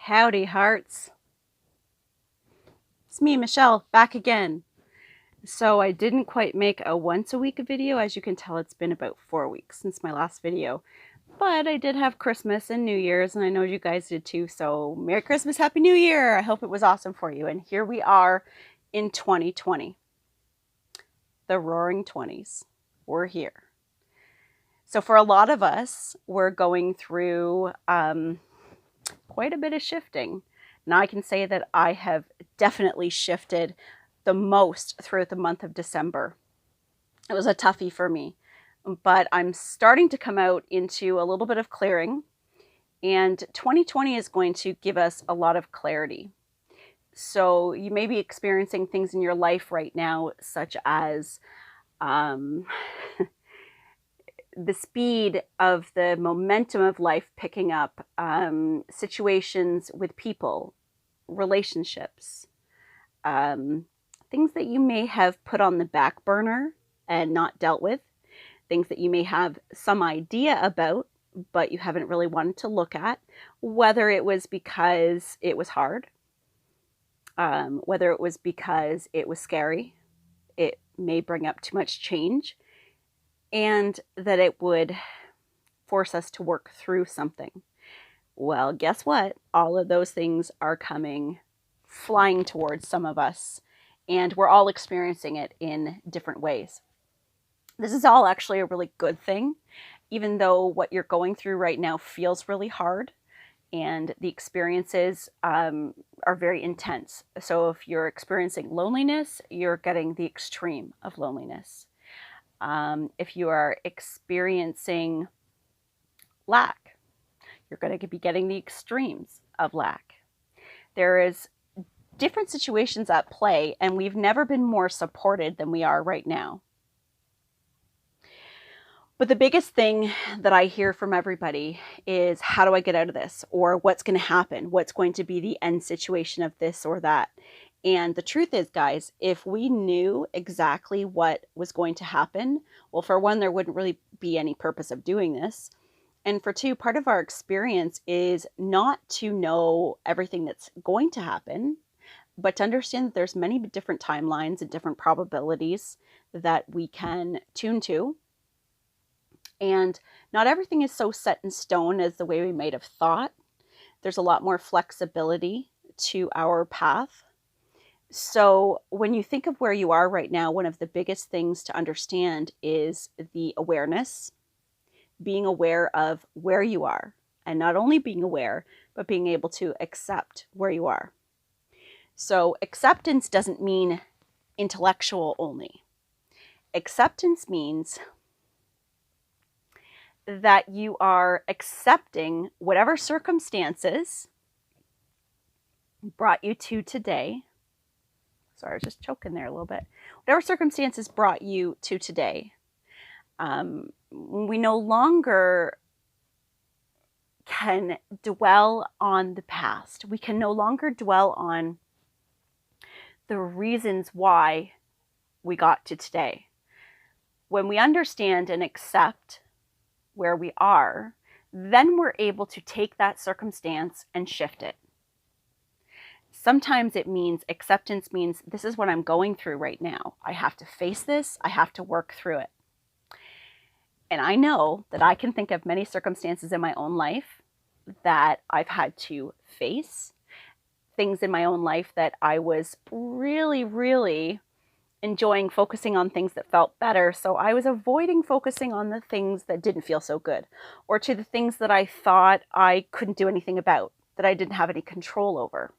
Howdy, hearts. It's me, Michelle, back again. So I didn't quite make a once a week video. As you can tell, it's been about 4 weeks since my last video. But I did have Christmas and New Year's, and I know you guys did too. So Merry Christmas, Happy New Year. I hope it was awesome for you. And here we are in 2020. The roaring 20s. We're here. So for a lot of us, we're going through quite a bit of shifting. Now I can say that I have definitely shifted the most throughout the month of December. It was a toughie for me, but I'm starting to come out into a little bit of clearing, and 2020 is going to give us a lot of clarity. So you may be experiencing things in your life right now, such as the speed of the momentum of life picking up, situations with people, relationships, things that you may have put on the back burner and not dealt with, things that you may have some idea about, but you haven't really wanted to look at, whether it was because it was hard, whether it was because it was scary, it may bring up too much change, and that it would force us to work through something. Well, guess what? All of those things are coming flying towards some of us, and we're all experiencing it in different ways. This is all actually a really good thing, even though what you're going through right now feels really hard, and the experiences are very intense. So if you're experiencing loneliness, you're getting the extreme of loneliness. If you are experiencing lack, you're going to be getting the extremes of lack. There is different situations at play, and we've never been more supported than we are right now. But the biggest thing that I hear from everybody is, how do I get out of this? Or what's going to happen? What's going to be the end situation of this or that? And the truth is, guys, if we knew exactly what was going to happen, well, for one, there wouldn't really be any purpose of doing this. And for two, part of our experience is not to know everything that's going to happen, but to understand that there's many different timelines and different probabilities that we can tune to. And not everything is so set in stone as the way we might have thought. There's a lot more flexibility to our path. So when you think of where you are right now, one of the biggest things to understand is the awareness, being aware of where you are, and not only being aware, but being able to accept where you are. So acceptance doesn't mean intellectual only. Acceptance means that you are accepting whatever circumstances brought you to today. Sorry, I was just choking there a little bit. Whatever circumstances brought you to today, we no longer can dwell on the past. We can no longer dwell on the reasons why we got to today. When we understand and accept where we are, then we're able to take that circumstance and shift it. Sometimes it means acceptance means this is what I'm going through right now. I have to face this. I have to work through it. And I know that I can think of many circumstances in my own life that I've had to face, things in my own life that I was really, really enjoying focusing on things that felt better. So I was avoiding focusing on the things that didn't feel so good, or to the things that I thought I couldn't do anything about, that I didn't have any control over.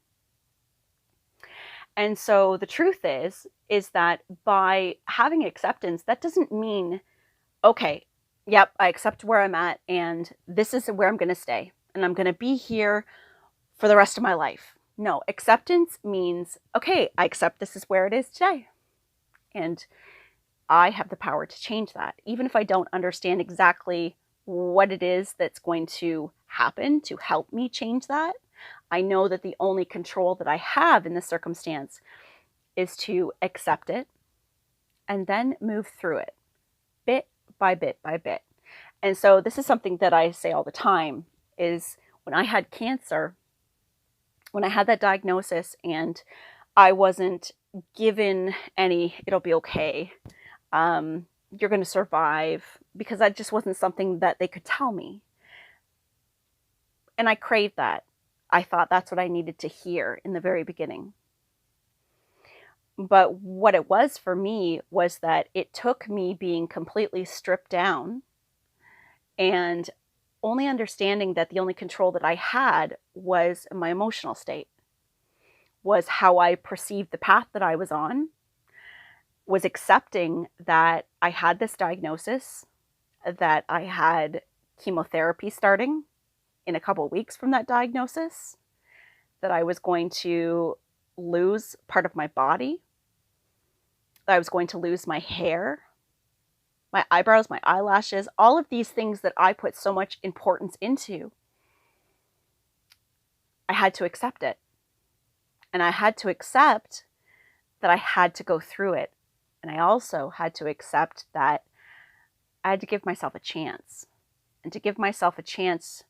And so the truth is that by having acceptance, that doesn't mean, okay, yep, I accept where I'm at, and this is where I'm going to stay, and I'm going to be here for the rest of my life. No, acceptance means, okay, I accept this is where it is today. And I have the power to change that. Even if I don't understand exactly what it is that's going to happen to help me change that, I know that the only control that I have in this circumstance is to accept it and then move through it bit by bit by bit. And so this is something that I say all the time, is when I had cancer, When I had that diagnosis and I wasn't given any, it'll be okay, you're going to survive, because that just wasn't something that they could tell me. And I craved that. I thought that's what I needed to hear in the very beginning. But what it was for me was that it took me being completely stripped down and only understanding that the only control that I had was my emotional state, was how I perceived the path that I was on, was accepting that I had this diagnosis, that I had chemotherapy starting in a couple of weeks from that diagnosis, that I was going to lose part of my body, that I was going to lose my hair, my eyebrows, my eyelashes, all of these things that I put so much importance into. I had to accept it. And I had to accept that I had to go through it. And I also had to accept that I had to give myself a chance. And to give myself a chance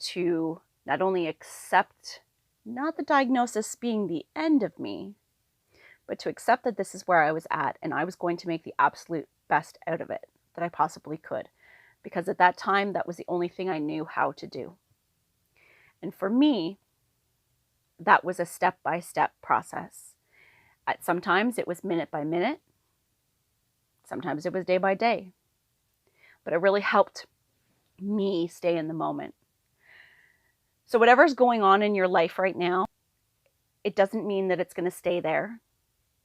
to not only accept not the diagnosis being the end of me, but to accept that this is where I was at and I was going to make the absolute best out of it that I possibly could. Because at that time, that was the only thing I knew how to do. And for me, that was a step-by-step process. Sometimes it was minute by minute. Sometimes it was day by day. But it really helped me stay in the moment. So whatever's going on in your life right now, it doesn't mean that it's going to stay there.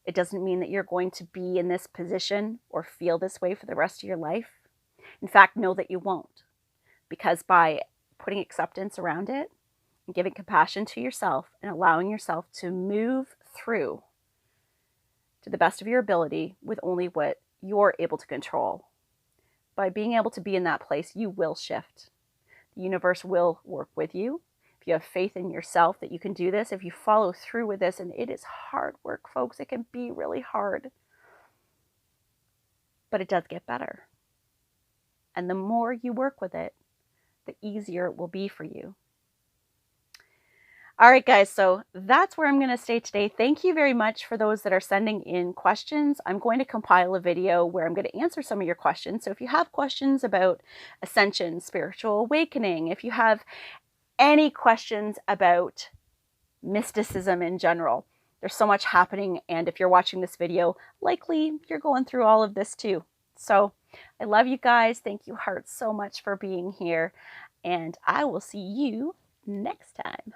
It doesn't mean that you're going to be in this position or feel this way for the rest of your life. In fact, know that you won't. Because by putting acceptance around it, and giving compassion to yourself and allowing yourself to move through to the best of your ability with only what you're able to control. By being able to be in that place, you will shift. The universe will work with you. If you have faith in yourself that you can do this, if you follow through with this, and it is hard work, folks, it can be really hard, but it does get better. And the more you work with it, the easier it will be for you. All right, guys, so that's where I'm going to stay today. Thank you very much for those that are sending in questions. I'm going to compile a video where I'm going to answer some of your questions. So if you have questions about ascension, spiritual awakening, if you have any questions about mysticism in general, there's so much happening. And if you're watching this video, likely you're going through all of this too. So I love you guys. Thank you, heart, so much for being here. And I will see you next time.